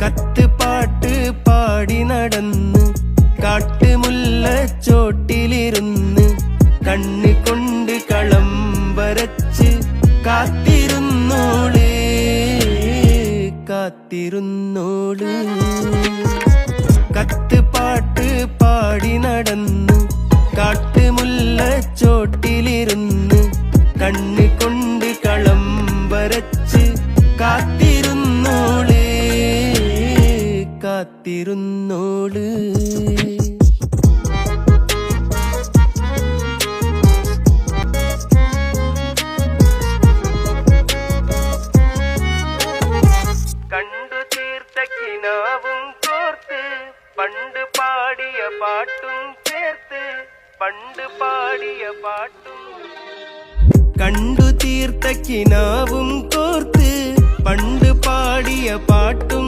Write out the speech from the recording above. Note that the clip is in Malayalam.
കത്തുപാട്ട് പാടി നടന്ന് കാട്ടുമുല്ലച്ചോട്ടിലിരുന്ന് കണ്ണ് കൊണ്ട് കളം വരച്ച് കാത്തിരുന്നോള് കാത്തിരുന്നോള്. കത്തുപാട്ട് പാടി നടന്ന് കാട്ടുമുല്ലച്ചോട്ടിലിരുന്ന് കണ്ണ് കൊണ്ട് കളം വരച്ച് കാത്തിരുന്നോള് കാത്തിരുന്നോള്. കണ്ടു തീർത്ത കിനാവും കോർത്ത് പണ്ട് പാടിയ പാട്ടും ചേർത്ത് പണ്ട് പാടിയ പാട്ടും. കണ്ടു തീർത്ത കിനാവും കോർത്ത് പണ്ട് പാടിയ പാട്ടും